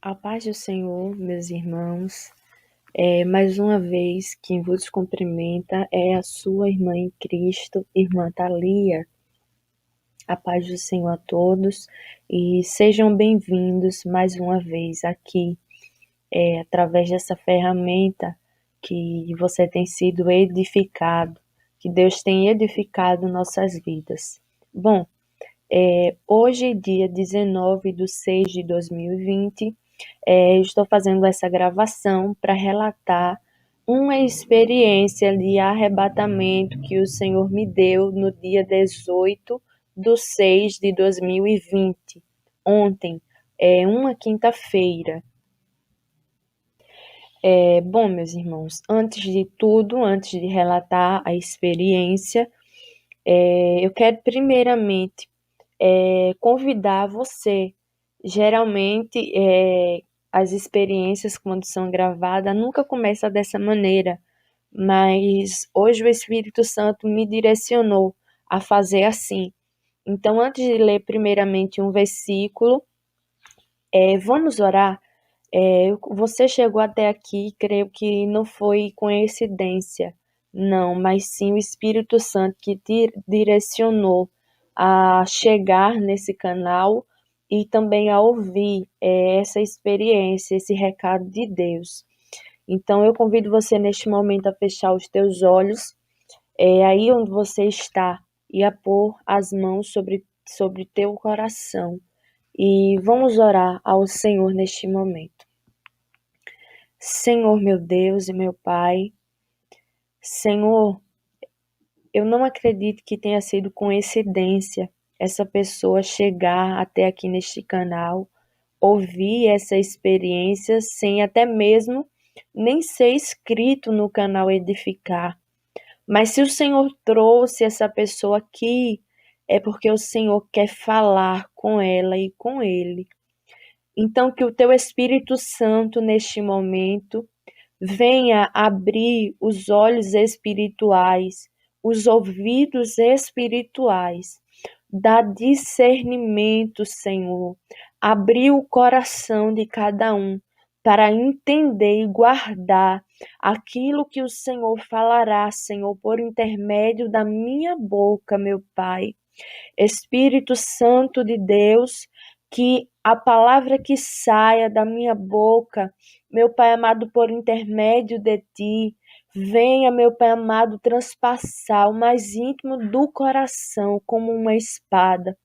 A paz do Senhor, meus irmãos, mais uma vez quem vos cumprimenta é a sua irmã em Cristo, irmã Thalia. A paz do Senhor a todos e sejam bem-vindos mais uma vez aqui, através dessa ferramenta que você tem sido edificado, que Deus tem edificado nossas vidas. Bom, hoje, dia 19/6/2020, estou fazendo essa gravação para relatar uma experiência de arrebatamento que o Senhor me deu no dia 18/6/2020, ontem, uma quinta-feira. Bom, meus irmãos, antes de tudo, antes de relatar a experiência, eu quero primeiramente convidar você. Geralmente, as experiências, quando são gravadas, nunca começam dessa maneira, mas hoje o Espírito Santo me direcionou a fazer assim. Então, antes de ler primeiramente um versículo, vamos orar. Você chegou até aqui, creio que não foi coincidência, não, mas sim o Espírito Santo que te direcionou a chegar nesse canal e também a ouvir essa experiência, esse recado de Deus. Então, eu convido você neste momento a fechar os teus olhos, aí onde você está, e a pôr as mãos sobre teu coração. E vamos orar ao Senhor neste momento. Senhor, meu Deus e meu Pai, Senhor, eu não acredito que tenha sido coincidência essa pessoa chegar até aqui neste canal, ouvir essa experiência sem até mesmo nem ser inscrito no canal Edificar. Mas se o Senhor trouxe essa pessoa aqui, é porque o Senhor quer falar com ela e com ele. Então, que o teu Espírito Santo, neste momento, venha abrir os olhos espirituais, os ouvidos espirituais, dá discernimento, Senhor, abrir o coração de cada um para entender e guardar aquilo que o Senhor falará, Senhor, por intermédio da minha boca, meu Pai. Espírito Santo de Deus, que a palavra que saia da minha boca, meu Pai amado, por intermédio de Ti, venha, meu Pai amado, transpassar o mais íntimo do coração como uma espada.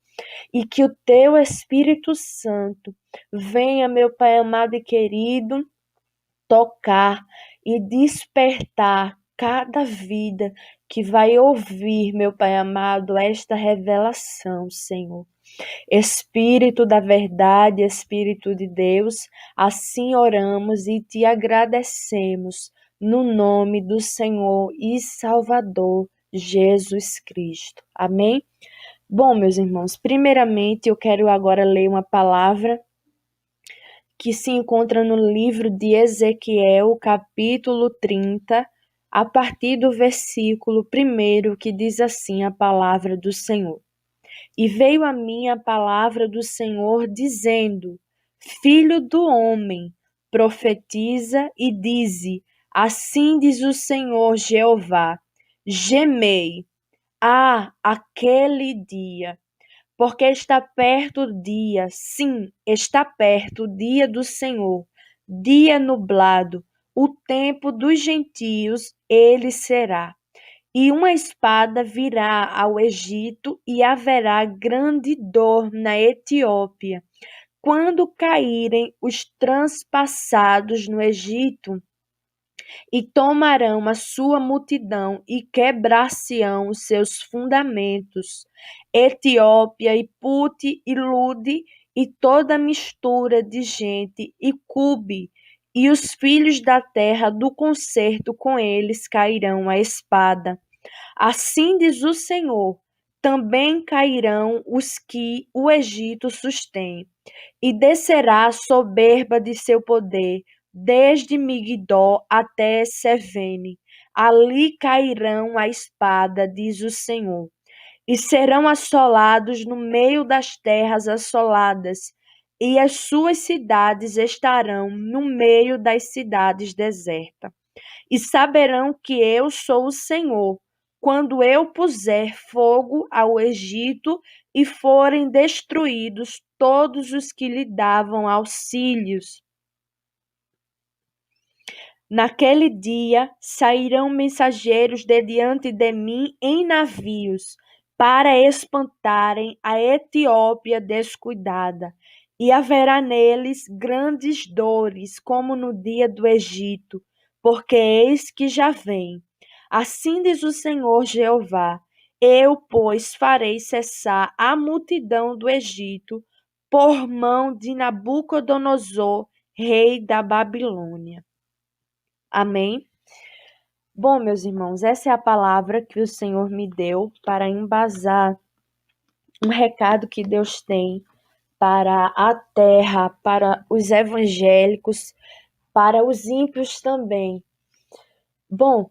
E que o Teu Espírito Santo venha, meu Pai amado e querido, tocar e despertar cada vida que vai ouvir, meu Pai amado, esta revelação, Senhor. Espírito da verdade, Espírito de Deus, assim oramos e te agradecemos no nome do Senhor e Salvador Jesus Cristo. Amém? Bom, meus irmãos, primeiramente eu quero agora ler uma palavra que se encontra no livro de Ezequiel, capítulo 30, a partir do versículo 1, que diz assim a palavra do Senhor. E veio a mim a palavra do Senhor, dizendo: Filho do homem, profetiza e dize: Assim diz o Senhor Jeová: Gemei, aquele dia, porque está perto o dia, sim, está perto o dia do Senhor, dia nublado, o tempo dos gentios, ele será. E uma espada virá ao Egito e haverá grande dor na Etiópia. Quando caírem os transpassados no Egito, e tomarão a sua multidão e quebrar-se-ão os seus fundamentos. Etiópia e Pute e Lude e toda mistura de gente e Cube, e os filhos da terra do concerto com eles cairão a espada. Assim diz o Senhor, também cairão os que o Egito sustém, e descerá a soberba de seu poder, desde Migdol até Sevene. Ali cairão a espada, diz o Senhor, e serão assolados no meio das terras assoladas, e as suas cidades estarão no meio das cidades desertas. E saberão que eu sou o Senhor, quando eu puser fogo ao Egito e forem destruídos todos os que lhe davam auxílios. Naquele dia sairão mensageiros de diante de mim em navios, para espantarem a Etiópia descuidada, e haverá neles grandes dores, como no dia do Egito, porque eis que já vem. Assim diz o Senhor Jeová: eu, pois, farei cessar a multidão do Egito, por mão de Nabucodonosor, rei da Babilônia. Amém? Bom, meus irmãos, essa é a palavra que o Senhor me deu para embasar um recado que Deus tem para a terra, para os evangélicos, para os ímpios também. Bom,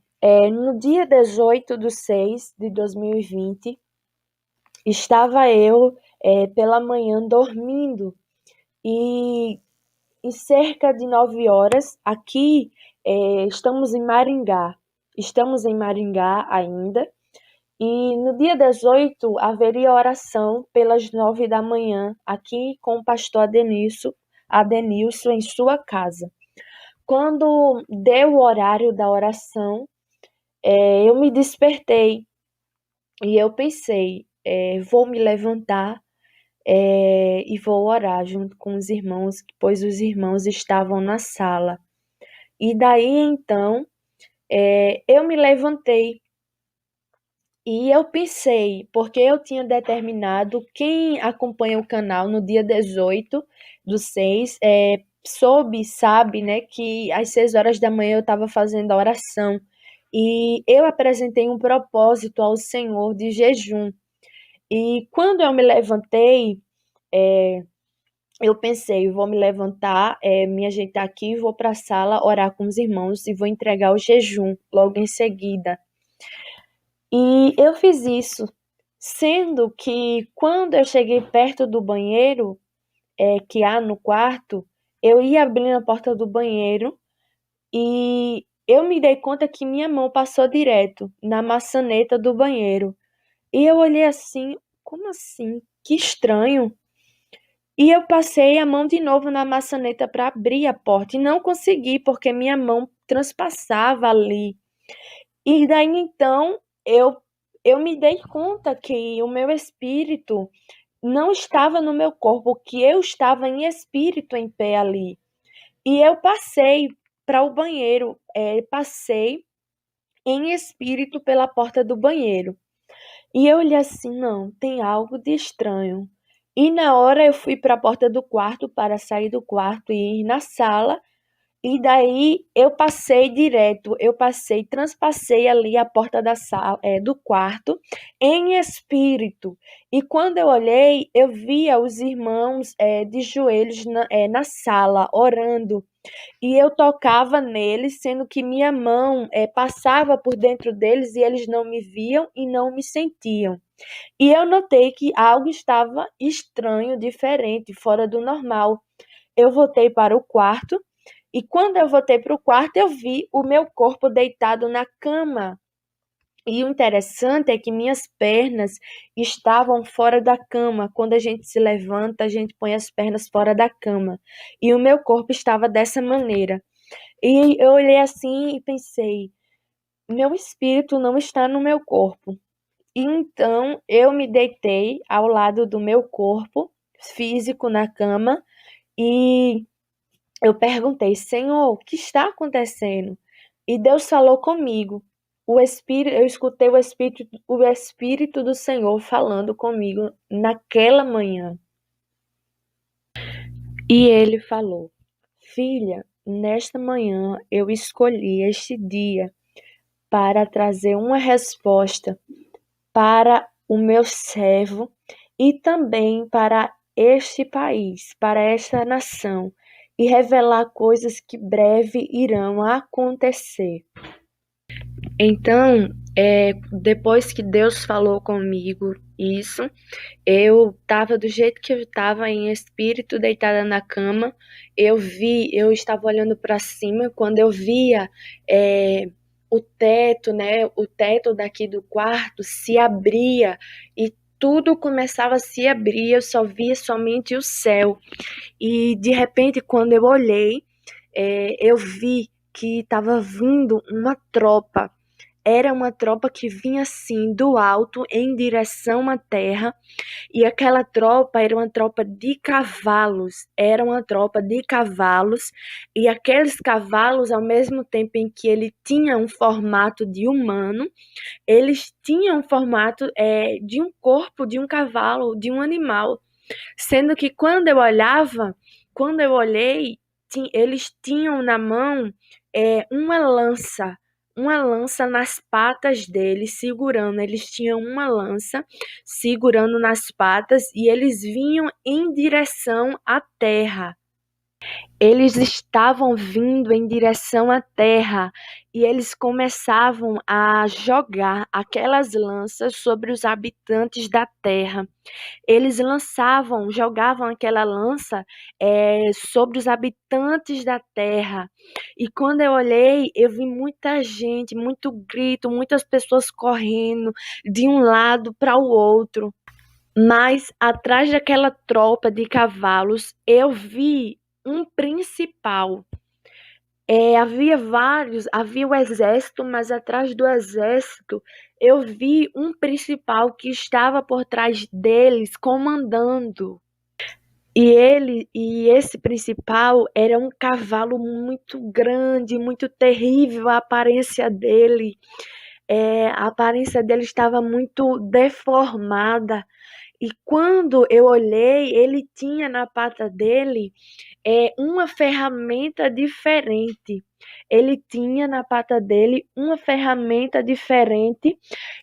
no dia 18/6/2020, estava eu pela manhã dormindo e em cerca de 9 horas, aqui estamos em Maringá ainda, e no dia 18 haveria oração pelas 9 da manhã, aqui com o pastor Adenilson em sua casa. Quando deu o horário da oração, eu me despertei e eu pensei, vou me levantar e vou orar junto com os irmãos, pois os irmãos estavam na sala. E daí então eu me levantei e eu pensei, porque eu tinha determinado, quem acompanha o canal no dia 18/6, sabe, né, que às 6 horas da manhã eu estava fazendo a oração e eu apresentei um propósito ao Senhor de jejum. E quando eu me levantei, eu pensei, vou me levantar, me ajeitar aqui, vou para a sala orar com os irmãos e vou entregar o jejum logo em seguida. E eu fiz isso, sendo que quando eu cheguei perto do banheiro, que há no quarto, eu ia abrindo a porta do banheiro e eu me dei conta que minha mão passou direto na maçaneta do banheiro. E eu olhei assim, como assim? Que estranho. E eu passei a mão de novo na maçaneta para abrir a porta e não consegui, porque minha mão transpassava ali. E daí então eu me dei conta que o meu espírito não estava no meu corpo, que eu estava em espírito em pé ali. E eu passei para o banheiro, passei em espírito pela porta do banheiro. E eu olhei assim, não, tem algo de estranho. E na hora eu fui para a porta do quarto para sair do quarto e ir na sala. E daí transpassei ali a porta da sala, do quarto, em espírito. E quando eu olhei, eu via os irmãos de joelhos na sala, orando. E eu tocava neles, sendo que minha mão passava por dentro deles e eles não me viam e não me sentiam. E eu notei que algo estava estranho, diferente, fora do normal. Eu voltei para o quarto e quando eu voltei para o quarto, eu vi o meu corpo deitado na cama. E o interessante é que minhas pernas estavam fora da cama. Quando a gente se levanta, a gente põe as pernas fora da cama. E o meu corpo estava dessa maneira. E eu olhei assim e pensei: meu espírito não está no meu corpo. E então eu me deitei ao lado do meu corpo físico na cama e eu perguntei: Senhor, o que está acontecendo? E Deus falou comigo. Eu escutei o Espírito do Senhor falando comigo naquela manhã. E ele falou: Filha, nesta manhã eu escolhi este dia para trazer uma resposta para o meu servo e também para este país, para esta nação, e revelar coisas que breve irão acontecer. Então, depois que Deus falou comigo Isso. Eu estava do jeito que eu estava em espírito, deitada na cama. Eu estava olhando para cima quando eu via eh, o teto, né? O teto daqui do quarto se abria e tudo começava a se abrir. Eu só via somente o céu. E de repente, quando eu olhei, eu vi que estava vindo uma tropa. Era uma tropa que vinha assim do alto em direção à terra, e aquela tropa era uma tropa de cavalos, era uma tropa de cavalos, e aqueles cavalos, ao mesmo tempo em que ele tinha um formato de humano, eles tinham um formato de um corpo de um cavalo, de um animal. Sendo que quando eu olhei, eles tinham na mão uma lança nas patas deles, segurando. Eles tinham uma lança segurando nas patas e eles vinham em direção à terra. Eles estavam vindo em direção à terra e eles começavam a jogar aquelas lanças sobre os habitantes da terra. Eles jogavam aquela lança sobre os habitantes da terra. E quando eu olhei, eu vi muita gente, muito grito, muitas pessoas correndo de um lado para o outro. Mas atrás daquela tropa de cavalos, eu vi um principal. Havia o exército, mas atrás do exército eu vi um principal que estava por trás deles comandando. E esse principal era um cavalo muito grande, muito terrível, a aparência dele estava muito deformada. E quando eu olhei, ele tinha na pata dele uma ferramenta diferente. Ele tinha na pata dele uma ferramenta diferente,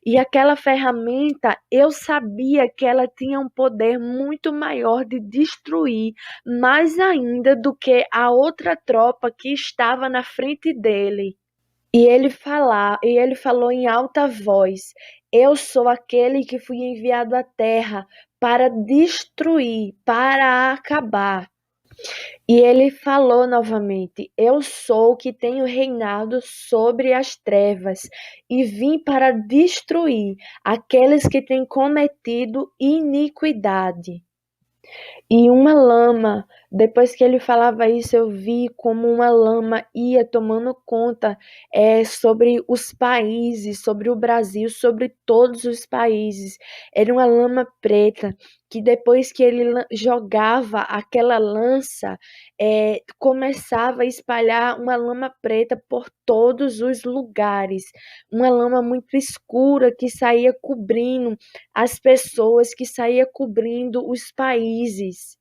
e aquela ferramenta eu sabia que ela tinha um poder muito maior de destruir, mais ainda do que a outra tropa que estava na frente dele. E ele falou em alta voz: Eu sou aquele que fui enviado à terra para destruir, para acabar. E ele falou novamente: Eu sou o que tenho reinado sobre as trevas e vim para destruir aqueles que têm cometido iniquidade. E uma lama, depois que ele falava isso, eu vi como uma lama ia tomando conta sobre os países, sobre o Brasil, sobre todos os países. Era uma lama preta que depois que ele jogava aquela lança, começava a espalhar uma lama preta por todos os lugares. Uma lama muito escura que saía cobrindo as pessoas, que saía cobrindo os países.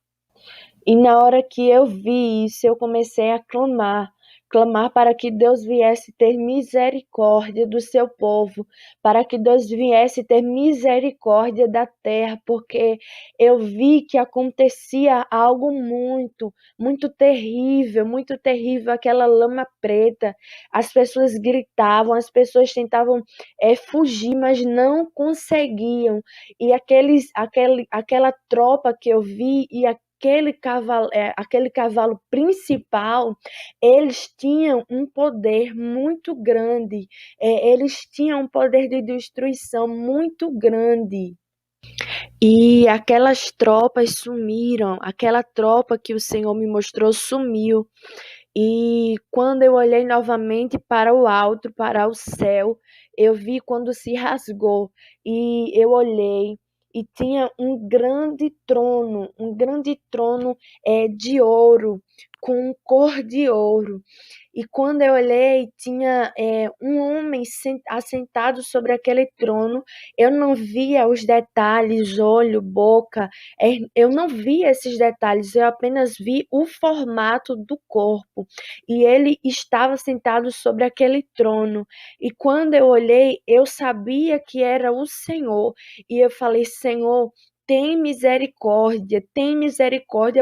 E na hora que eu vi isso, eu comecei a clamar para que Deus viesse ter misericórdia do seu povo, para que Deus viesse ter misericórdia da terra, porque eu vi que acontecia algo muito terrível, aquela lama preta. As pessoas gritavam, as pessoas tentavam fugir, mas não conseguiam. E aquela tropa que eu vi e aquele cavalo principal, eles tinham um poder muito grande, eles tinham um poder de destruição muito grande. E aquelas tropas sumiram, aquela tropa que o Senhor me mostrou sumiu. E quando eu olhei novamente para o alto, para o céu, eu vi quando se rasgou. E eu olhei e tinha um grande trono de ouro, com cor de ouro. E quando eu olhei, tinha um homem assentado sobre aquele trono. Eu não via os detalhes, olho, boca, eu não vi esses detalhes, eu apenas vi o formato do corpo. E ele estava sentado sobre aquele trono. E quando eu olhei, eu sabia que era o Senhor. E eu falei: Senhor, tem misericórdia,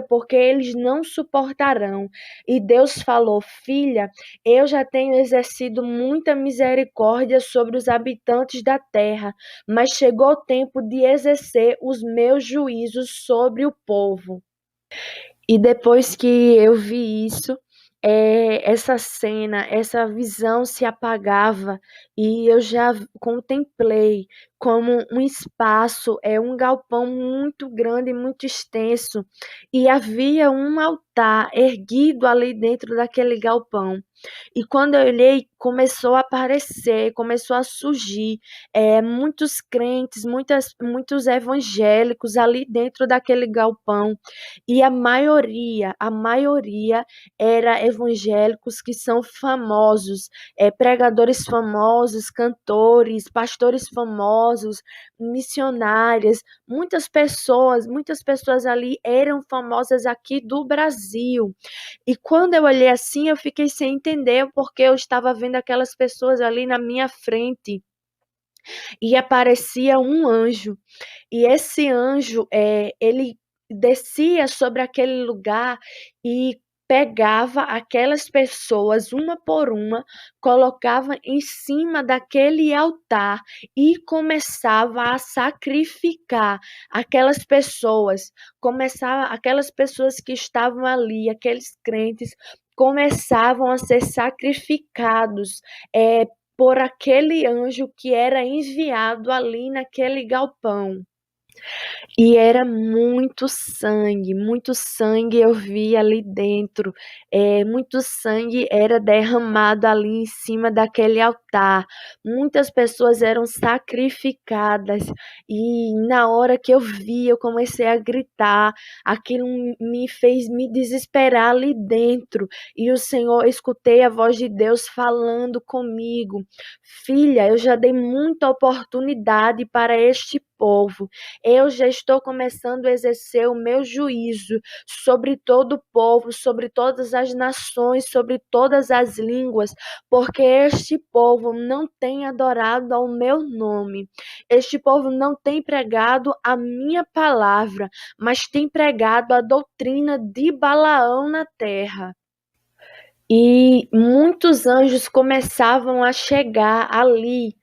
porque eles não suportarão. E Deus falou: filha, eu já tenho exercido muita misericórdia sobre os habitantes da terra, mas chegou o tempo de exercer os meus juízos sobre o povo. E depois que eu vi isso, essa cena, essa visão se apagava e eu já contemplei como um espaço, um galpão muito grande, muito extenso, e havia um altar erguido ali dentro daquele galpão. E quando eu olhei, começou a aparecer, começou a surgir muitos crentes, muitos evangélicos ali dentro daquele galpão. E a maioria era evangélicos que são famosos, pregadores famosos, cantores, pastores famosos, missionárias. Muitas pessoas ali eram famosas aqui do Brasil. E quando eu olhei assim, eu fiquei sem entender porque eu estava vendo aquelas pessoas ali na minha frente e aparecia um anjo. E esse anjo, ele descia sobre aquele lugar e pegava aquelas pessoas uma por uma, colocava em cima daquele altar e começava a sacrificar aquelas pessoas que estavam ali, aqueles crentes, começavam a ser sacrificados, por aquele anjo que era enviado ali naquele galpão. E era muito sangue eu vi ali dentro. Muito sangue era derramado ali em cima daquele altar. Muitas pessoas eram sacrificadas. E na hora que eu vi, eu comecei a gritar. Aquilo me fez me desesperar ali dentro. E o Senhor, eu escutei a voz de Deus falando comigo: filha, eu já dei muita oportunidade para este povo. Eu já estou começando a exercer o meu juízo sobre todo o povo, sobre todas as nações, sobre todas as línguas, porque este povo não tem adorado ao meu nome. Este povo não tem pregado a minha palavra, mas tem pregado a doutrina de Balaão na terra. E muitos anjos começavam a chegar ali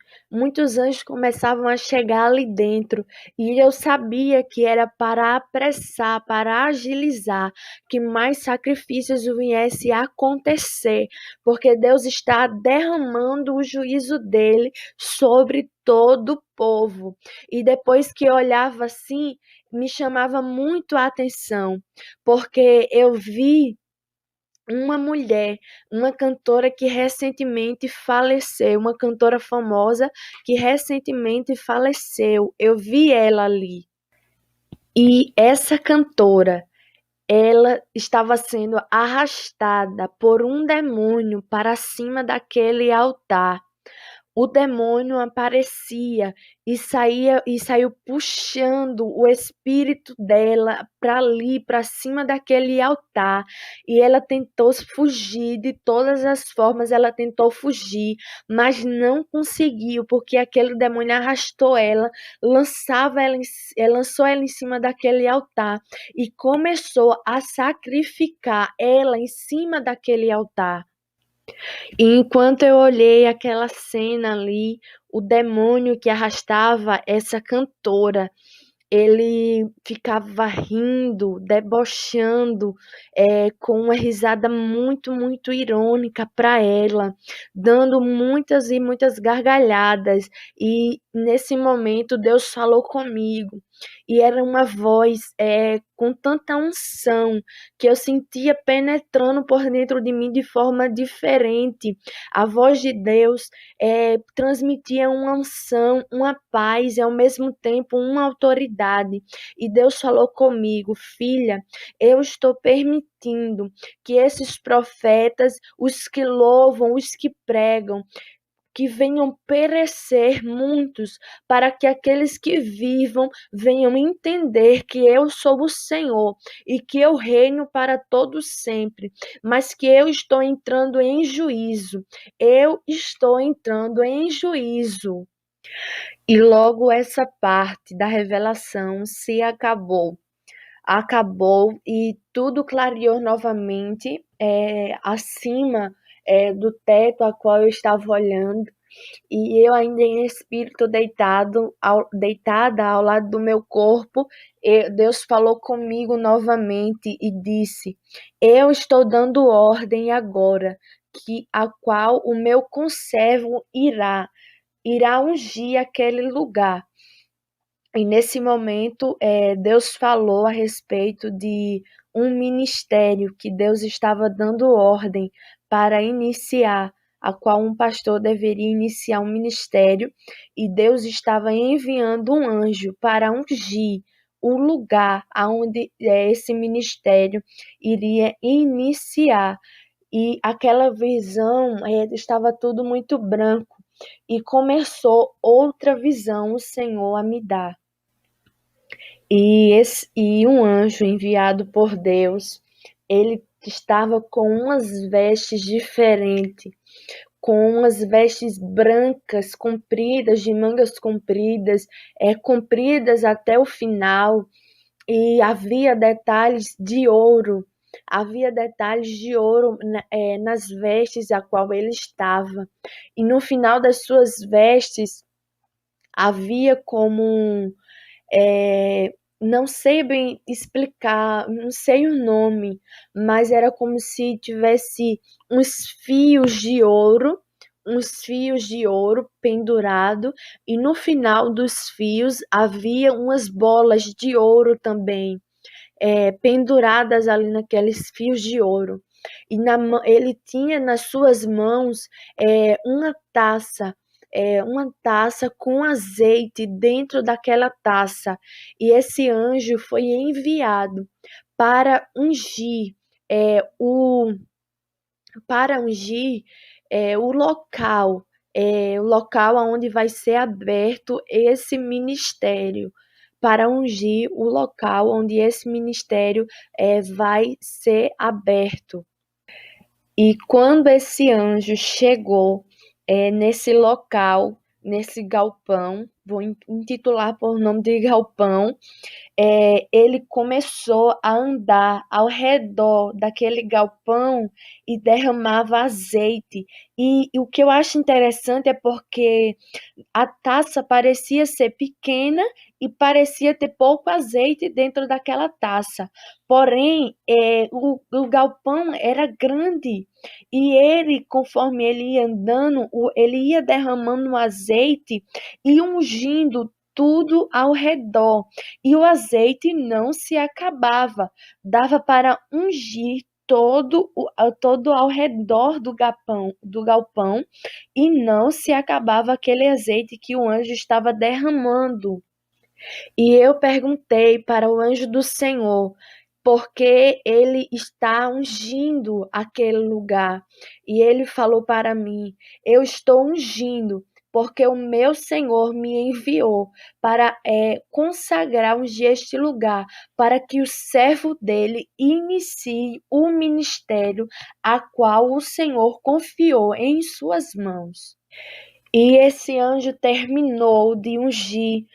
dentro, e eu sabia que era para apressar, para agilizar, que mais sacrifícios viessem a acontecer, porque Deus está derramando o juízo dele sobre todo o povo. E depois que eu olhava assim, me chamava muito a atenção, porque eu vi uma mulher, uma cantora que recentemente faleceu, uma cantora famosa que recentemente faleceu. Eu vi ela ali. E essa cantora, ela estava sendo arrastada por um demônio para cima daquele altar. O demônio aparecia e saiu puxando o espírito dela para ali, para cima daquele altar. E ela tentou fugir de todas as formas, ela tentou fugir, mas não conseguiu, porque aquele demônio arrastou ela, lançou ela em cima daquele altar e começou a sacrificar ela em cima daquele altar. E enquanto eu olhei aquela cena ali, o demônio que arrastava essa cantora, ele ficava rindo, debochando, com uma risada muito, muito irônica para ela, dando muitas e muitas gargalhadas. E nesse momento Deus falou comigo. E era uma voz com tanta unção que eu sentia penetrando por dentro de mim de forma diferente. A voz de Deus transmitia uma unção, uma paz e ao mesmo tempo uma autoridade. E Deus falou comigo: filha, eu estou permitindo que esses profetas, os que louvam, os que pregam, que venham perecer muitos, para que aqueles que vivam venham entender que eu sou o Senhor e que eu reino para todos sempre, mas que eu estou entrando em juízo. Eu estou entrando em juízo. E logo essa parte da revelação se acabou. Acabou e tudo clareou novamente acima do teto a qual eu estava olhando. E eu ainda em espírito deitada ao lado do meu corpo, Deus falou comigo novamente e disse: Eu estou dando ordem agora, que a qual o meu conservo irá ungir aquele lugar. E nesse momento, Deus falou a respeito de um ministério que Deus estava dando ordem para iniciar, a qual um pastor deveria iniciar um ministério, e Deus estava enviando um anjo para ungir o lugar aonde esse ministério iria iniciar. E aquela visão estava tudo muito branco, e começou outra visão o Senhor a me dar. E um anjo enviado por Deus, ele estava com umas vestes diferentes, com umas vestes brancas, compridas, de mangas compridas, compridas até o final, e havia detalhes de ouro nas vestes a qual ele estava. E no final das suas vestes havia como não sei bem explicar, não sei o nome, mas era como se tivesse uns fios de ouro pendurado, e no final dos fios havia umas bolas de ouro também, penduradas ali naqueles fios de ouro. E ele tinha nas suas mãos uma taça com azeite dentro daquela taça. E esse anjo foi enviado para ungir é, o para ungir o local onde vai ser aberto esse ministério, para ungir o local onde esse ministério vai ser aberto. E quando esse anjo chegou nesse local, nesse galpão, vou intitular por nome de galpão, ele começou a andar ao redor daquele galpão e derramava azeite. E o que eu acho interessante é porque a taça parecia ser pequena e parecia ter pouco azeite dentro daquela taça. Porém, o galpão era grande, e ele, conforme ele ia andando, ele ia derramando o azeite e ungindo tudo ao redor. E o azeite não se acabava, dava para ungir todo ao redor do galpão, e não se acabava aquele azeite que o anjo estava derramando. E eu perguntei para o anjo do Senhor porque ele está ungindo aquele lugar. E ele falou para mim: Eu estou ungindo, porque o meu Senhor me enviou para consagrar, ungir este lugar, para que o servo dele inicie o ministério a qual o Senhor confiou em suas mãos. E esse anjo terminou de ungir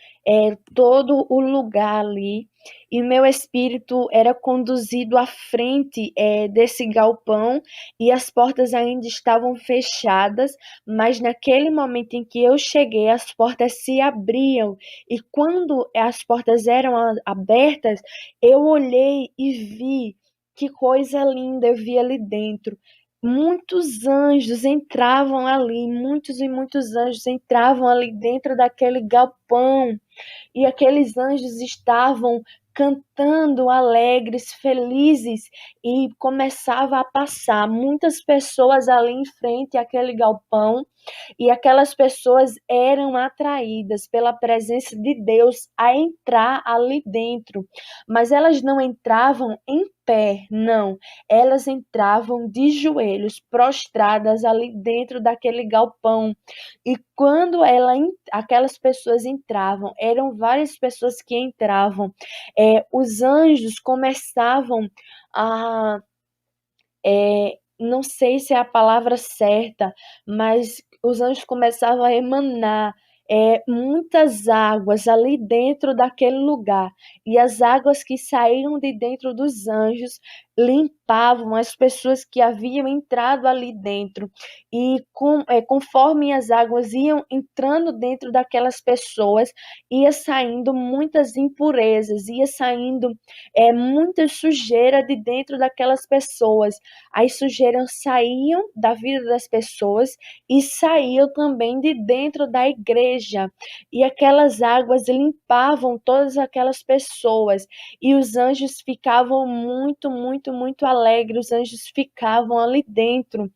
todo o lugar ali, e meu espírito era conduzido à frente desse galpão, e as portas ainda estavam fechadas, mas naquele momento em que eu cheguei, as portas se abriam, e quando as portas eram abertas, eu olhei e vi que coisa linda eu vi ali dentro. Muitos anjos entravam ali, muitos e muitos anjos entravam ali dentro daquele galpão, e aqueles anjos estavam cantando alegres, felizes, e começava a passar muitas pessoas ali em frente àquele galpão, e aquelas pessoas eram atraídas pela presença de Deus a entrar ali dentro, mas elas não entravam em pé, não, elas entravam de joelhos, prostradas ali dentro daquele galpão. E quando aquelas pessoas entravam, eram várias pessoas que entravam, os anjos começavam a não sei se é a palavra certa, mas os anjos começavam a emanar muitas águas ali dentro daquele lugar, e as águas que saíam de dentro dos anjos limpavam as pessoas que haviam entrado ali dentro, e conforme as águas iam entrando dentro daquelas pessoas, ia saindo muitas impurezas, ia saindo muita sujeira de dentro daquelas pessoas. As sujeiras saíam da vida das pessoas e saíam também de dentro da igreja. E aquelas águas limpavam todas aquelas pessoas. E os anjos ficavam muito, muito, muito alegres. Os anjos ficavam ali dentro.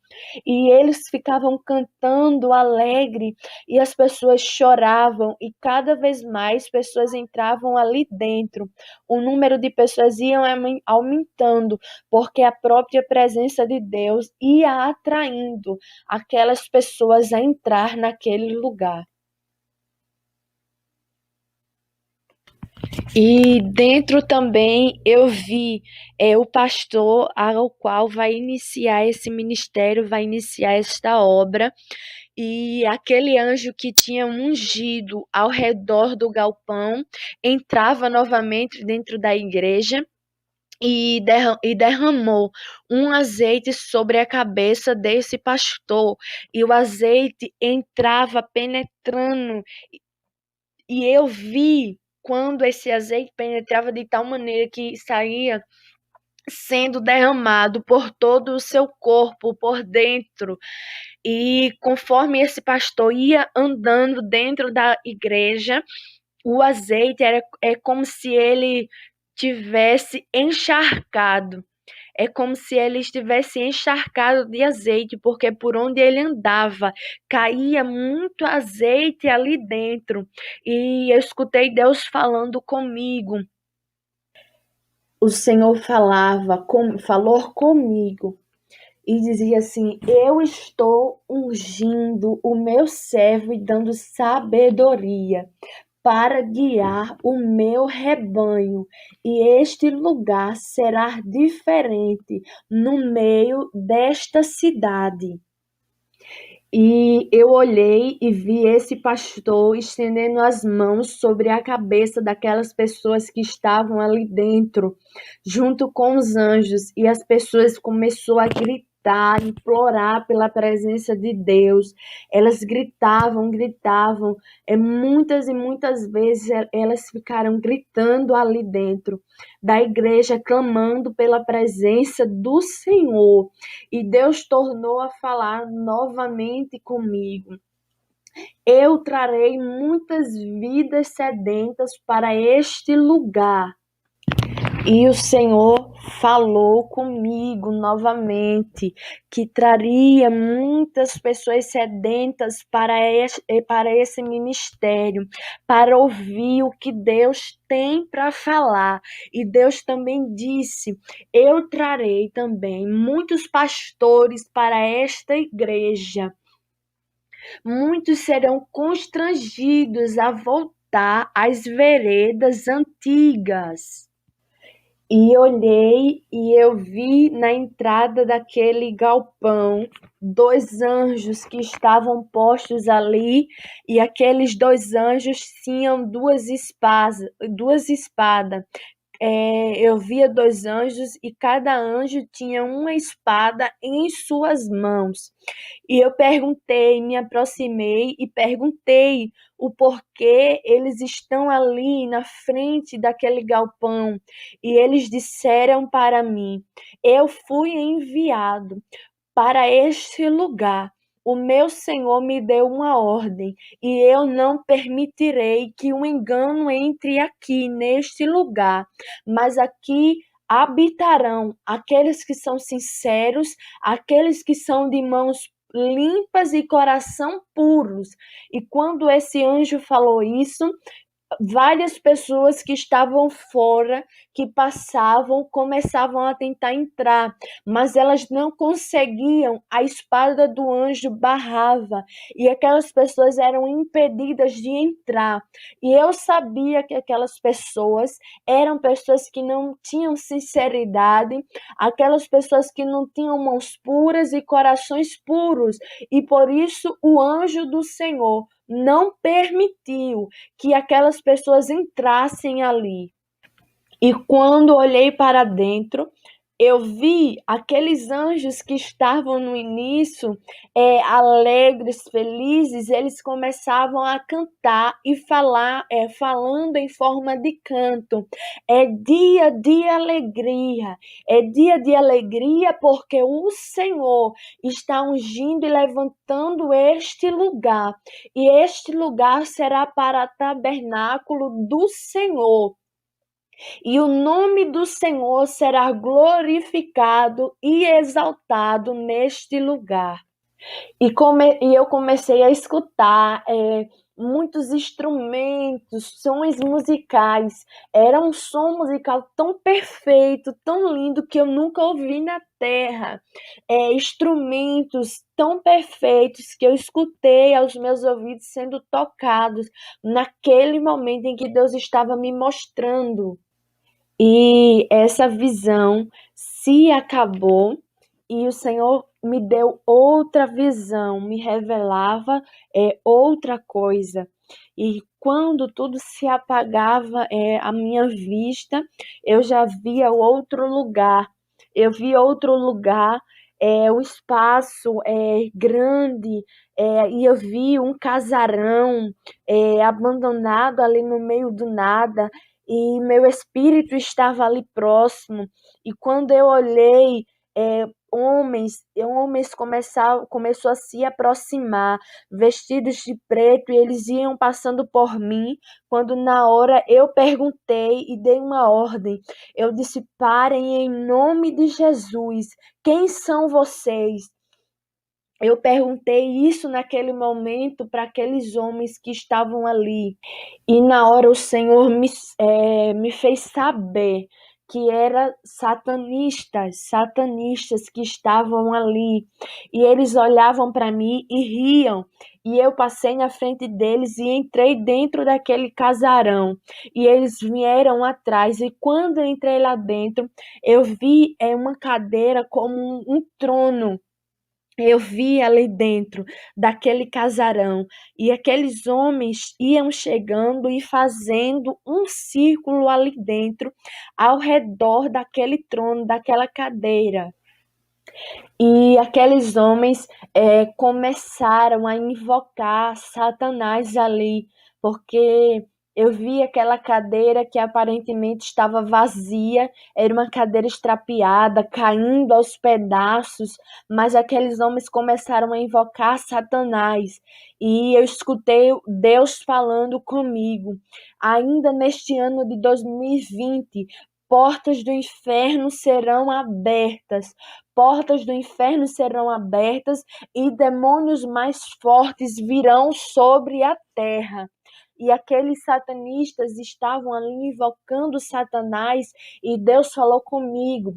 E eles ficavam cantando alegre. E as pessoas choravam. E cada vez mais pessoas entravam ali dentro. O número de pessoas iam aumentando, porque a própria presença de Deus ia atraindo aquelas pessoas a entrar naquele lugar. E dentro também eu vi o pastor ao qual vai iniciar esse ministério, vai iniciar esta obra, e aquele anjo que tinha ungido ao redor do galpão entrava novamente dentro da igreja e derramou um azeite sobre a cabeça desse pastor, e o azeite entrava penetrando, e eu vi quando esse azeite penetrava de tal maneira que saía sendo derramado por todo o seu corpo, por dentro. E conforme esse pastor ia andando dentro da igreja, o azeite é como se ele tivesse encharcado. É como se ele estivesse encharcado de azeite, porque por onde ele andava caía muito azeite ali dentro. E eu escutei Deus falando comigo. O Senhor falou comigo e dizia assim: Eu estou ungindo o meu servo e dando sabedoria para guiar o meu rebanho, e este lugar será diferente no meio desta cidade. E eu olhei e vi esse pastor estendendo as mãos sobre a cabeça daquelas pessoas que estavam ali dentro, junto com os anjos, e as pessoas começaram a gritar, implorar pela presença de Deus. Elas gritavam, gritavam, muitas e muitas vezes elas ficaram gritando ali dentro da igreja, clamando pela presença do Senhor. E Deus tornou a falar novamente comigo. Eu trarei muitas vidas sedentas para este lugar. E o Senhor falou comigo novamente que traria muitas pessoas sedentas para esse ministério, para ouvir o que Deus tem para falar. E Deus também disse: Eu trarei também muitos pastores para esta igreja. Muitos serão constrangidos a voltar às veredas antigas. E olhei e eu vi na entrada daquele galpão 2 anjos que estavam postos ali, e aqueles 2 anjos tinham duas espadas. Eu via 2 anjos e cada anjo tinha uma espada em suas mãos. E eu me aproximei e perguntei o porquê eles estão ali na frente daquele galpão. E eles disseram para mim: Eu fui enviado para este lugar. O meu Senhor me deu uma ordem, e eu não permitirei que um engano entre aqui neste lugar, mas aqui habitarão aqueles que são sinceros, aqueles que são de mãos limpas e coração puros. E quando esse anjo falou isso, várias pessoas que estavam fora, que passavam, começavam a tentar entrar, mas elas não conseguiam, a espada do anjo barrava, e aquelas pessoas eram impedidas de entrar. E eu sabia que aquelas pessoas eram pessoas que não tinham sinceridade, aquelas pessoas que não tinham mãos puras e corações puros, e por isso o anjo do Senhor não permitiu que aquelas pessoas entrassem ali. E quando olhei para dentro, eu vi aqueles anjos que estavam no início, alegres, felizes, eles começavam a cantar e falar, falando em forma de canto. É dia de alegria porque o Senhor está ungindo e levantando este lugar. E este lugar será para tabernáculo do Senhor. E o nome do Senhor será glorificado e exaltado neste lugar. E eu comecei a escutar muitos instrumentos, sons musicais. Era um som musical tão perfeito, tão lindo, que eu nunca ouvi na terra. Instrumentos tão perfeitos que eu escutei aos meus ouvidos sendo tocados naquele momento em que Deus estava me mostrando. E essa visão se acabou e o Senhor me deu outra visão, me revelava outra coisa. E quando tudo se apagava à minha vista, eu já via outro lugar. Eu vi outro lugar, um espaço grande, e eu vi um casarão abandonado ali no meio do nada, e meu espírito estava ali próximo. E quando eu olhei, homens começou a se aproximar, vestidos de preto, e eles iam passando por mim, quando na hora eu perguntei e dei uma ordem. Eu disse: parem em nome de Jesus, quem são vocês? Eu perguntei isso naquele momento para aqueles homens que estavam ali. E na hora o Senhor me fez saber que eram satanistas que estavam ali. E eles olhavam para mim e riam. E eu passei na frente deles e entrei dentro daquele casarão. E eles vieram atrás. E quando eu entrei lá dentro, eu vi uma cadeira como um trono. Eu vi ali dentro daquele casarão, e aqueles homens iam chegando e fazendo um círculo ali dentro, ao redor daquele trono, daquela cadeira. E aqueles homens começaram a invocar Satanás ali, porque eu vi aquela cadeira que aparentemente estava vazia, era uma cadeira estrapiada, caindo aos pedaços, mas aqueles homens começaram a invocar Satanás. E eu escutei Deus falando comigo. Ainda neste ano de 2020, portas do inferno serão abertas. Portas do inferno serão abertas e demônios mais fortes virão sobre a terra. E aqueles satanistas estavam ali invocando Satanás, e Deus falou comigo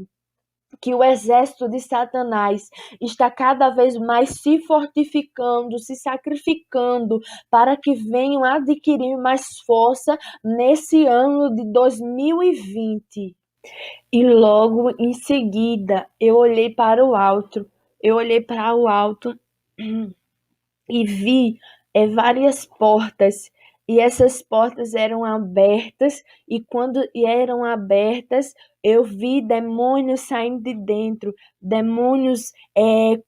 que o exército de Satanás está cada vez mais se fortificando, se sacrificando, para que venham adquirir mais força nesse ano de 2020. E logo em seguida eu olhei para o alto, e vi várias portas, e essas portas eram abertas, e quando eram abertas, eu vi demônios saindo de dentro, demônios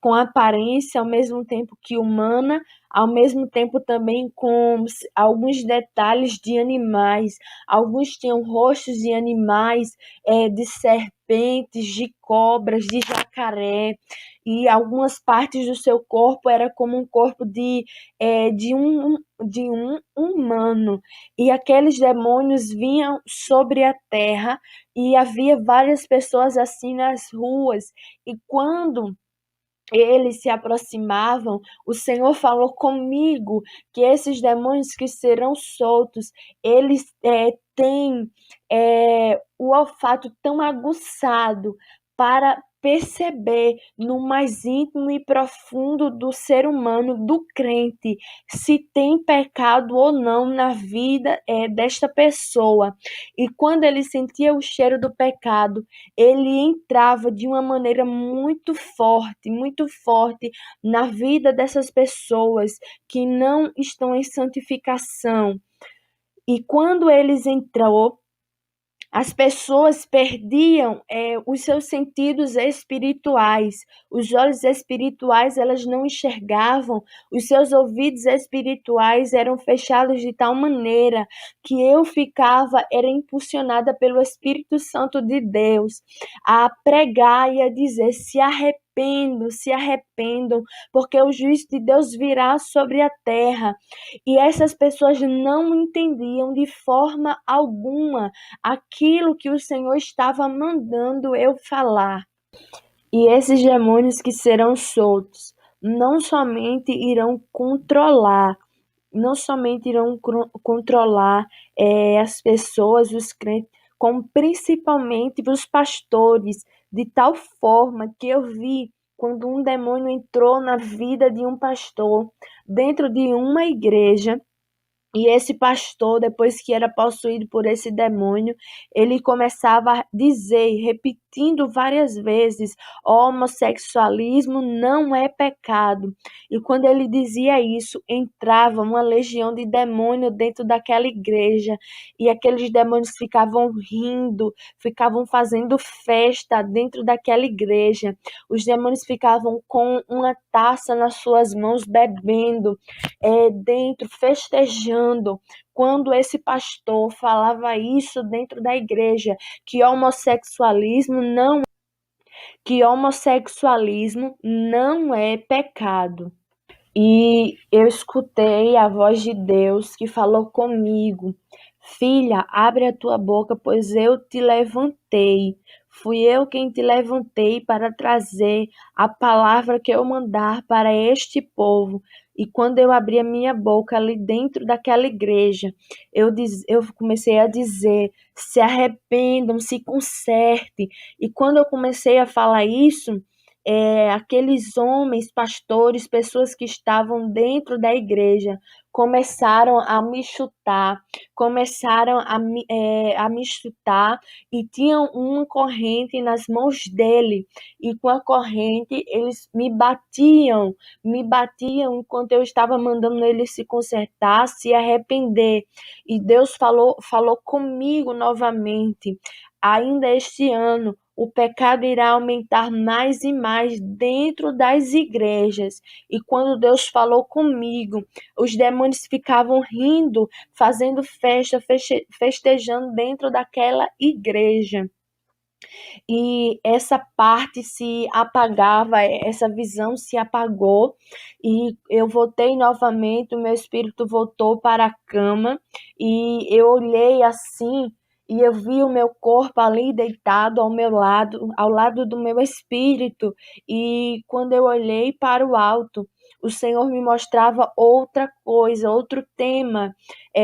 com aparência ao mesmo tempo que humana, ao mesmo tempo também com alguns detalhes de animais. Alguns tinham rostos de animais, de serpentes, de cobras, de jacaré, e algumas partes do seu corpo era como um corpo de um humano. E aqueles demônios vinham sobre a terra, e havia várias pessoas assim nas ruas. E quando eles se aproximavam, o Senhor falou comigo que esses demônios que serão soltos, eles têm o olfato tão aguçado para perceber no mais íntimo e profundo do ser humano, do crente, se tem pecado ou não na vida desta pessoa. E quando ele sentia o cheiro do pecado, ele entrava de uma maneira muito forte na vida dessas pessoas que não estão em santificação. E quando eles entrou, as pessoas perdiam os seus sentidos espirituais, os olhos espirituais elas não enxergavam, os seus ouvidos espirituais eram fechados de tal maneira que eu era impulsionada pelo Espírito Santo de Deus a pregar e a dizer: se arrependam, porque o juízo de Deus virá sobre a terra. E essas pessoas não entendiam de forma alguma aquilo que o Senhor estava mandando eu falar. E esses demônios que serão soltos não somente irão controlar, as pessoas, os crentes, como principalmente os pastores, de tal forma que eu vi quando um demônio entrou na vida de um pastor dentro de uma igreja. E esse pastor, depois que era possuído por esse demônio, ele começava a dizer, repetindo várias vezes: homossexualismo não é pecado. E quando ele dizia isso, entrava uma legião de demônio dentro daquela igreja. E aqueles demônios ficavam rindo, ficavam fazendo festa dentro daquela igreja. Os demônios ficavam com uma taça nas suas mãos, bebendo dentro, festejando, quando esse pastor falava isso dentro da igreja, que homossexualismo não é pecado. E eu escutei a voz de Deus que falou comigo: filha, abre a tua boca, pois eu te levantei. Fui eu quem te levantei para trazer a palavra que eu mandar para este povo. E quando eu abri a minha boca ali dentro daquela igreja, eu comecei a dizer: se arrependam, se consertem. E quando eu comecei a falar isso, aqueles homens, pastores, pessoas que estavam dentro da igreja, começaram a me chutar, a me chutar, e tinham uma corrente nas mãos dele, e com a corrente eles me batiam enquanto eu estava mandando ele se consertar, se arrepender. E Deus falou comigo novamente: ainda este ano o pecado irá aumentar mais e mais dentro das igrejas. E quando Deus falou comigo, os demônios ficavam rindo, fazendo festa, festejando dentro daquela igreja. E essa parte se apagava, essa visão se apagou, e eu voltei novamente, o meu espírito voltou para a cama, e eu olhei assim, e eu vi o meu corpo ali deitado ao meu lado, ao lado do meu espírito, e quando eu olhei para o alto, o Senhor me mostrava outra coisa, outro tema.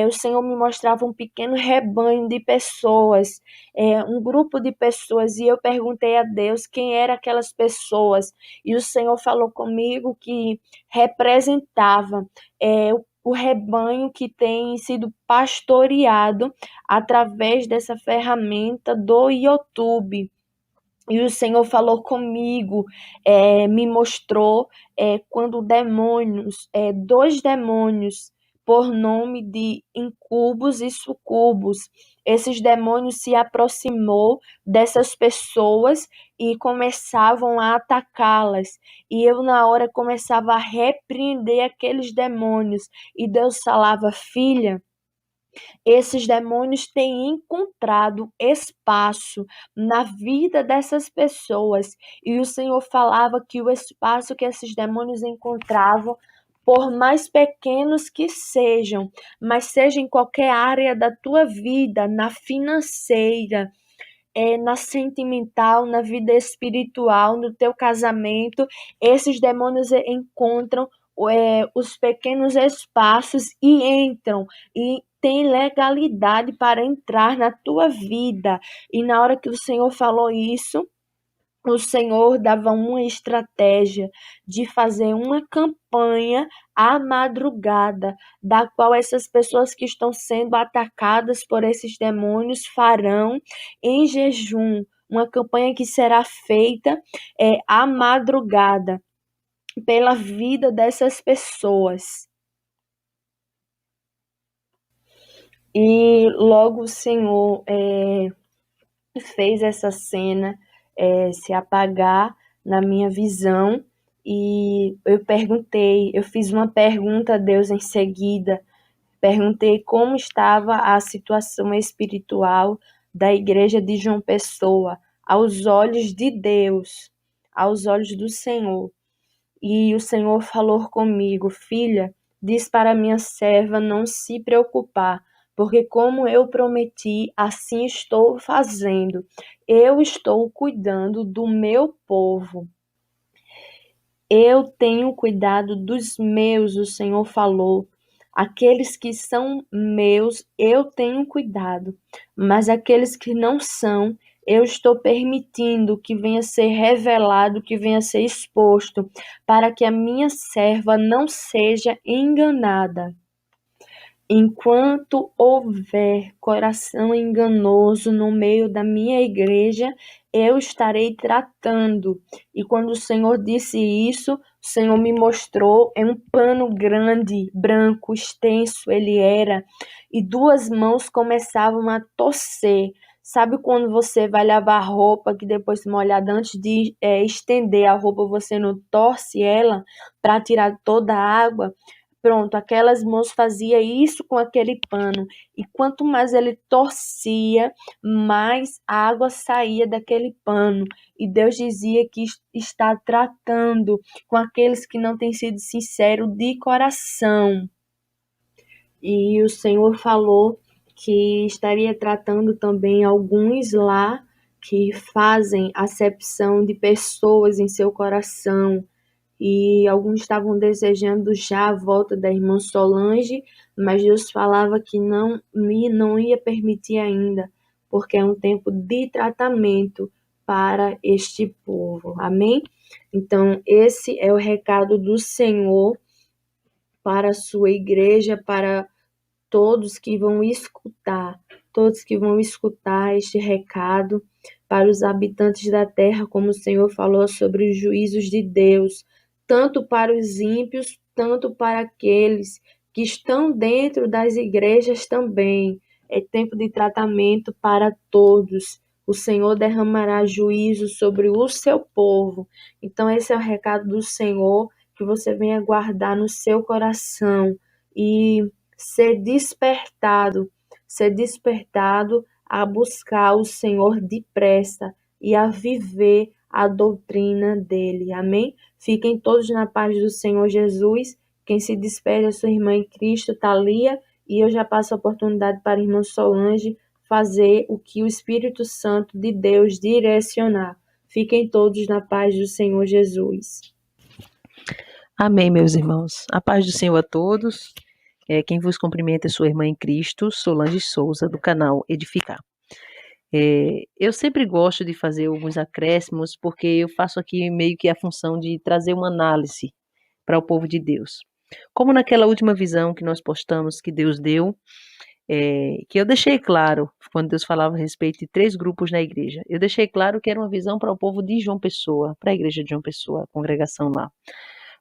O Senhor me mostrava um pequeno rebanho de pessoas, um grupo de pessoas, e eu perguntei a Deus quem eram aquelas pessoas, e o Senhor falou comigo que representava o rebanho que tem sido pastoreado através dessa ferramenta do YouTube. E o Senhor falou comigo, me mostrou quando dois demônios, por nome de incubos e sucubos, esses demônios se aproximou dessas pessoas e começavam a atacá-las. E eu, na hora, começava a repreender aqueles demônios. E Deus falava: filha, esses demônios têm encontrado espaço na vida dessas pessoas. E o Senhor falava que o espaço que esses demônios encontravam, por mais pequenos que sejam, mas seja em qualquer área da tua vida, na financeira, na sentimental, na vida espiritual, no teu casamento, esses demônios encontram os pequenos espaços e entram e tem legalidade para entrar na tua vida. E na hora que o Senhor falou isso, o Senhor dava uma estratégia de fazer uma campanha à madrugada, da qual essas pessoas que estão sendo atacadas por esses demônios farão em jejum. Uma campanha que será feita à madrugada pela vida dessas pessoas. E logo o Senhor fez essa cena se apagar na minha visão, e eu fiz uma pergunta a Deus em seguida, perguntei como estava a situação espiritual da igreja de João Pessoa, aos olhos de Deus, aos olhos do Senhor. E o Senhor falou comigo: filha, diz para minha serva não se preocupar, porque como eu prometi, assim estou fazendo. Eu estou cuidando do meu povo. Eu tenho cuidado dos meus, o Senhor falou. Aqueles que são meus, eu tenho cuidado, mas aqueles que não são, eu estou permitindo que venha ser revelado, que venha ser exposto, para que a minha serva não seja enganada. Enquanto houver coração enganoso no meio da minha igreja, eu estarei tratando. E quando o Senhor disse isso, o Senhor me mostrou, um pano grande, branco, extenso ele era, e duas mãos começavam a torcer. Sabe quando você vai lavar roupa, que depois molhada, antes de estender a roupa, você não torce ela para tirar toda a água? Pronto, aquelas mãos faziam isso com aquele pano. E quanto mais ele torcia, mais água saía daquele pano. E Deus dizia que está tratando com aqueles que não têm sido sinceros de coração. E o Senhor falou que estaria tratando também alguns lá que fazem acepção de pessoas em seu coração, e alguns estavam desejando já a volta da irmã Solange, mas Deus falava que não ia permitir ainda, porque é um tempo de tratamento para este povo. Amém? Então, esse é o recado do Senhor para a sua igreja, para todos que vão escutar, todos que vão escutar este recado, para os habitantes da terra, como o Senhor falou sobre os juízos de Deus, tanto para os ímpios, tanto para aqueles que estão dentro das igrejas também. É tempo de tratamento para todos. O Senhor derramará juízo sobre o seu povo. Então, esse é o recado do Senhor, que você venha guardar no seu coração e ser despertado a buscar o Senhor depressa e a viver a doutrina dele. Amém? Fiquem todos na paz do Senhor Jesus. Quem se despede é sua irmã em Cristo, Thalia, e eu já passo a oportunidade para a irmã Solange fazer o que o Espírito Santo de Deus direcionar. Fiquem todos na paz do Senhor Jesus. Amém, meus irmãos. A paz do Senhor a todos. Quem vos cumprimenta é sua irmã em Cristo, Solange Souza, do canal Edificar. Eu sempre gosto de fazer alguns acréscimos, porque eu faço aqui meio que a função de trazer uma análise para o povo de Deus. Como naquela última visão que nós postamos, que Deus deu, que eu deixei claro, quando Deus falava a respeito de 3 grupos na igreja, eu deixei claro que era uma visão para o povo de João Pessoa, para a igreja de João Pessoa, a congregação lá.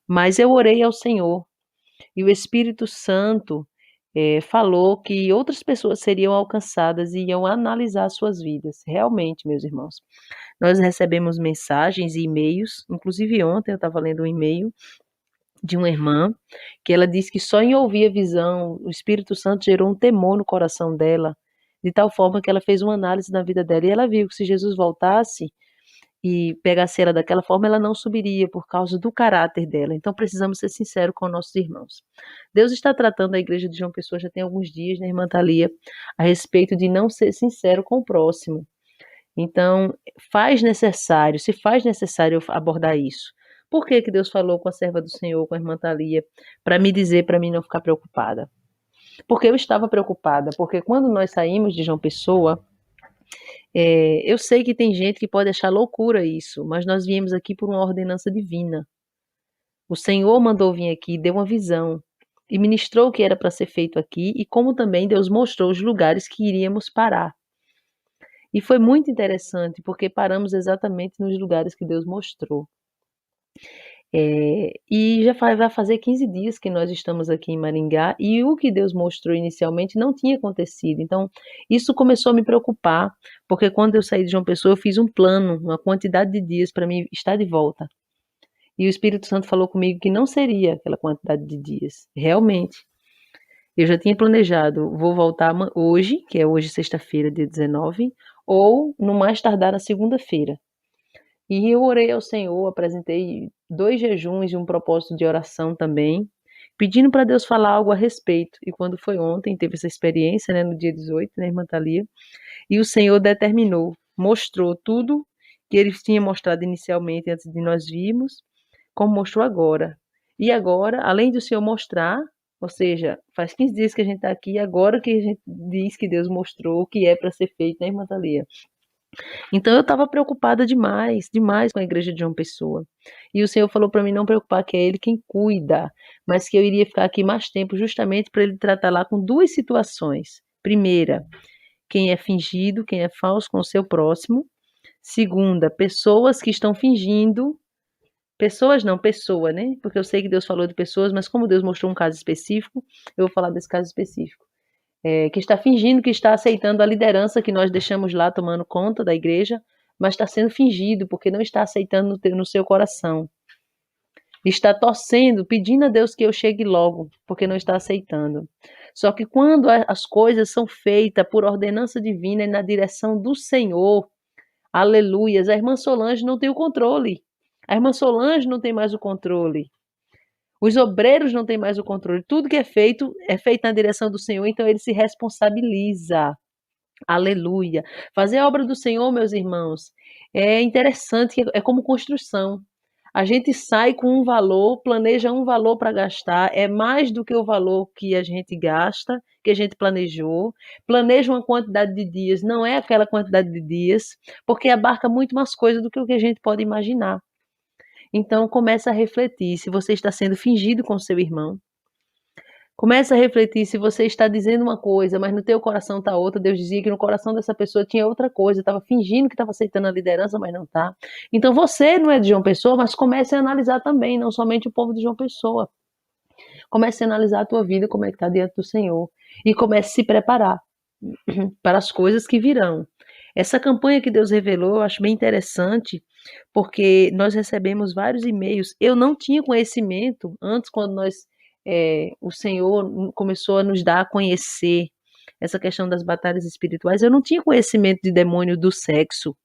Mas eu orei ao Senhor, e o Espírito Santo falou que outras pessoas seriam alcançadas e iam analisar suas vidas. Realmente, meus irmãos, nós recebemos mensagens e e-mails, inclusive ontem eu estava lendo um e-mail de uma irmã, que ela disse que só em ouvir a visão, o Espírito Santo gerou um temor no coração dela, de tal forma que ela fez uma análise na vida dela, e ela viu que se Jesus voltasse e pegasse ela daquela forma, ela não subiria por causa do caráter dela. Então precisamos ser sinceros com nossos irmãos. Deus está tratando a igreja de João Pessoa já tem alguns dias, né, irmã Thalia, a respeito de não ser sincero com o próximo. Então, se faz necessário abordar isso. Por que Deus falou com a serva do Senhor, com a irmã Thalia, para me dizer, para mim não ficar preocupada? Porque eu estava preocupada, porque quando nós saímos de João Pessoa, Eu sei que tem gente que pode achar loucura isso, mas nós viemos aqui por uma ordenança divina. O Senhor mandou vir aqui, deu uma visão e ministrou o que era para ser feito aqui e como também Deus mostrou os lugares que iríamos parar. E foi muito interessante porque paramos exatamente nos lugares que Deus mostrou. E já vai fazer 15 dias que nós estamos aqui em Maringá e o que Deus mostrou inicialmente não tinha acontecido. Então, isso começou a me preocupar, porque quando eu saí de João Pessoa, eu fiz um plano, uma quantidade de dias para mim estar de volta. E o Espírito Santo falou comigo que não seria aquela quantidade de dias. Realmente. Eu já tinha planejado, vou voltar hoje, que é hoje sexta-feira, dia 19, ou no mais tardar na segunda-feira. E eu orei ao Senhor, apresentei 2 jejuns e um propósito de oração também, pedindo para Deus falar algo a respeito. E quando foi ontem, teve essa experiência, né, no dia 18, né, irmã Thalia, e o Senhor determinou, mostrou tudo que ele tinha mostrado inicialmente antes de nós virmos, como mostrou agora. E agora, além do Senhor mostrar, ou seja, faz 15 dias que a gente está aqui, agora que a gente diz que Deus mostrou o que é para ser feito, né, irmã Thalia? Então eu estava preocupada demais, demais com a igreja de João Pessoa. E o Senhor falou para mim não preocupar, que é Ele quem cuida, mas que eu iria ficar aqui mais tempo justamente para Ele tratar lá com 2 situações. Primeira, quem é fingido, quem é falso com o seu próximo. Segunda, pessoas que estão fingindo. Pessoas não, pessoa, né? Porque eu sei que Deus falou de pessoas, mas como Deus mostrou um caso específico, eu vou falar desse caso específico. Que está fingindo que está aceitando a liderança que nós deixamos lá tomando conta da igreja, mas está sendo fingido, porque não está aceitando no seu coração. Está torcendo, pedindo a Deus que eu chegue logo, porque não está aceitando. Só que quando as coisas são feitas por ordenança divina e na direção do Senhor, aleluias, a irmã Solange não tem o controle. A irmã Solange não tem mais o controle. Os obreiros não têm mais o controle. Tudo que é feito na direção do Senhor, então ele se responsabiliza. Aleluia. Fazer a obra do Senhor, meus irmãos, é interessante, é como construção. A gente sai com um valor, planeja um valor para gastar, é mais do que o valor que a gente gasta, que a gente planejou. Planeja uma quantidade de dias, não é aquela quantidade de dias, porque abarca muito mais coisas do que o que a gente pode imaginar. Então, começa a refletir se você está sendo fingido com seu irmão. Começa a refletir se você está dizendo uma coisa, mas no teu coração está outra. Deus dizia que no coração dessa pessoa tinha outra coisa, estava fingindo que estava aceitando a liderança, mas não está. Então, você não é de João Pessoa, mas comece a analisar também, não somente o povo de João Pessoa. Comece a analisar a tua vida, como é que está diante do Senhor. E comece a se preparar para as coisas que virão. Essa campanha que Deus revelou, eu acho bem interessante, porque nós recebemos vários e-mails. Eu não tinha conhecimento antes, quando o Senhor começou a nos dar a conhecer essa questão das batalhas espirituais. Eu não tinha conhecimento de demônio do sexo.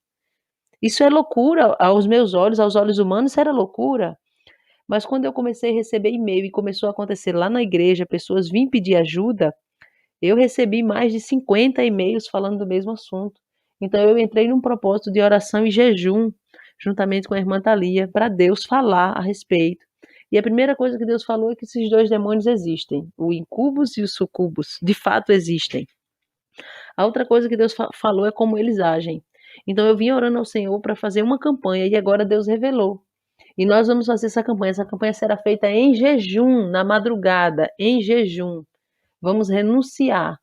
Isso é loucura aos meus olhos, aos olhos humanos, isso era loucura. Mas quando eu comecei a receber e-mail e começou a acontecer lá na igreja, pessoas vinham pedir ajuda, eu recebi mais de 50 e-mails falando do mesmo assunto. Então eu entrei num propósito de oração e jejum, juntamente com a irmã Thalia, para Deus falar a respeito. E a primeira coisa que Deus falou é que esses 2 demônios existem, o incubus e o sucubus, de fato existem. A outra coisa que Deus falou é como eles agem. Então eu vim orando ao Senhor para fazer uma campanha e agora Deus revelou. E nós vamos fazer essa campanha. Essa campanha será feita em jejum, na madrugada, em jejum. Vamos renunciar,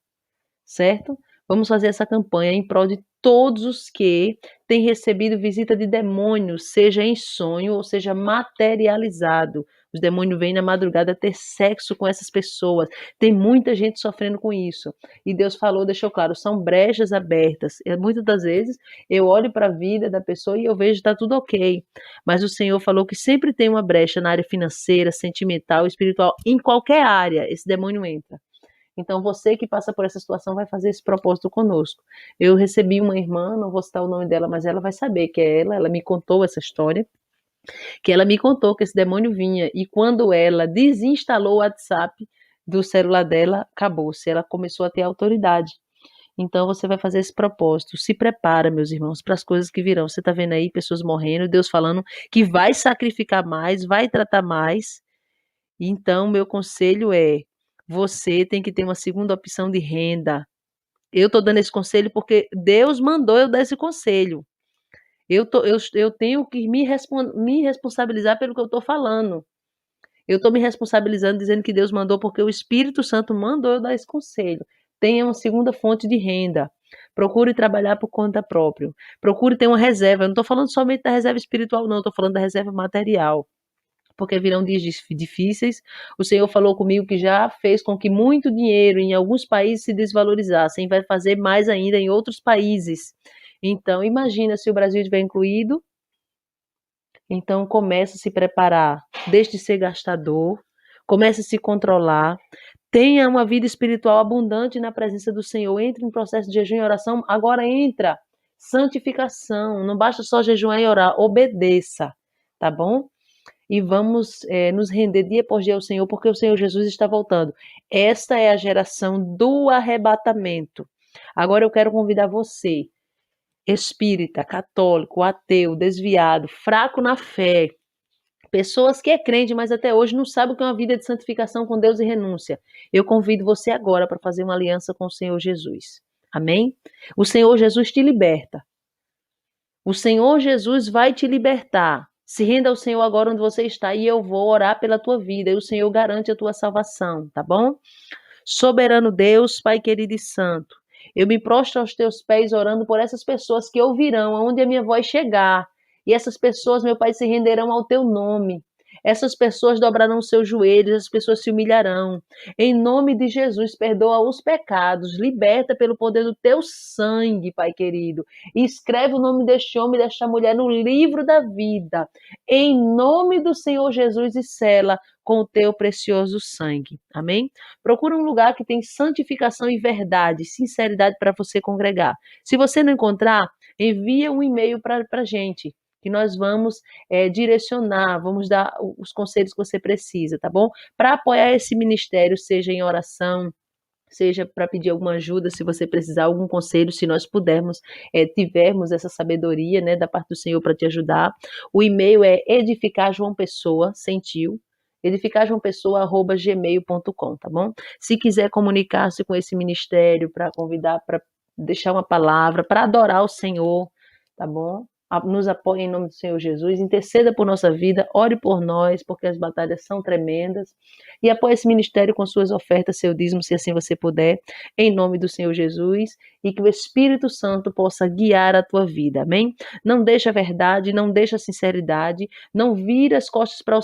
certo? Vamos fazer essa campanha em prol de todos os que têm recebido visita de demônios, seja em sonho ou seja materializado. Os demônios vêm na madrugada ter sexo com essas pessoas. Tem muita gente sofrendo com isso. E Deus falou, deixou claro, são brechas abertas. E muitas das vezes eu olho para a vida da pessoa e eu vejo que está tudo ok. Mas o Senhor falou que sempre tem uma brecha na área financeira, sentimental, espiritual, em qualquer área esse demônio entra. Então, você que passa por essa situação vai fazer esse propósito conosco. Eu recebi uma irmã, não vou citar o nome dela, mas ela vai saber que é ela me contou essa história, que ela me contou que esse demônio vinha, e quando ela desinstalou o WhatsApp do celular dela, acabou-se, ela começou a ter autoridade. Então, você vai fazer esse propósito. Se prepara, meus irmãos, para as coisas que virão. Você está vendo aí pessoas morrendo, Deus falando que vai sacrificar mais, vai tratar mais. Então, meu conselho é, você tem que ter uma segunda opção de renda. Eu estou dando esse conselho porque Deus mandou eu dar esse conselho. Eu tenho que me responsabilizar pelo que eu estou falando. Eu estou me responsabilizando dizendo que Deus mandou porque o Espírito Santo mandou eu dar esse conselho. Tenha uma segunda fonte de renda. Procure trabalhar por conta própria. Procure ter uma reserva. Eu não estou falando somente da reserva espiritual, não. Estou falando da reserva material. Porque virão dias difíceis. O Senhor falou comigo que já fez com que muito dinheiro em alguns países se desvalorizasse. E vai fazer mais ainda em outros países. Então, imagina se o Brasil estiver incluído. Então, comece a se preparar. Deixe de ser gastador. Comece a se controlar. Tenha uma vida espiritual abundante na presença do Senhor. Entre em processo de jejum e oração. Agora entra. Santificação. Não basta só jejuar e orar. Obedeça. Tá bom? E vamos nos render dia após dia ao Senhor, porque o Senhor Jesus está voltando. Esta é a geração do arrebatamento. Agora eu quero convidar você, espírita, católico, ateu, desviado, fraco na fé, pessoas que é crente, mas até hoje não sabe o que é uma vida de santificação com Deus e renúncia. Eu convido você agora para fazer uma aliança com o Senhor Jesus. Amém? O Senhor Jesus te liberta. O Senhor Jesus vai te libertar. Se renda ao Senhor agora onde você está e eu vou orar pela tua vida e o Senhor garante a tua salvação, tá bom? Soberano Deus, Pai querido e santo, eu me prostro aos teus pés orando por essas pessoas que ouvirão aonde a minha voz chegar. E essas pessoas, meu Pai, se renderão ao teu nome. Essas pessoas dobrarão os seus joelhos, as pessoas se humilharão. Em nome de Jesus, perdoa os pecados, liberta pelo poder do teu sangue, Pai querido. E escreve o nome deste homem e desta mulher no livro da vida. Em nome do Senhor Jesus e sela com o teu precioso sangue. Amém? Procura um lugar que tem santificação e verdade, sinceridade para você congregar. Se você não encontrar, envia um e-mail para a gente, que nós vamos direcionar, vamos dar os conselhos que você precisa, tá bom? Para apoiar esse ministério, seja em oração, seja para pedir alguma ajuda, se você precisar algum conselho, se nós pudermos, tivermos essa sabedoria, né, da parte do Senhor para te ajudar. O e-mail é edificarjoaopessoa, sentiu, edificarjoaopessoa@gmail.com, tá bom? Se quiser comunicar-se com esse ministério para convidar, para deixar uma palavra, para adorar o Senhor, tá bom? Nos apoie em nome do Senhor Jesus, interceda por nossa vida, ore por nós, porque as batalhas são tremendas, e apoie esse ministério com suas ofertas, seu dízimo, se assim você puder, em nome do Senhor Jesus, e que o Espírito Santo possa guiar a tua vida, amém? Não deixa a verdade, não deixa a sinceridade, não vira as costas para o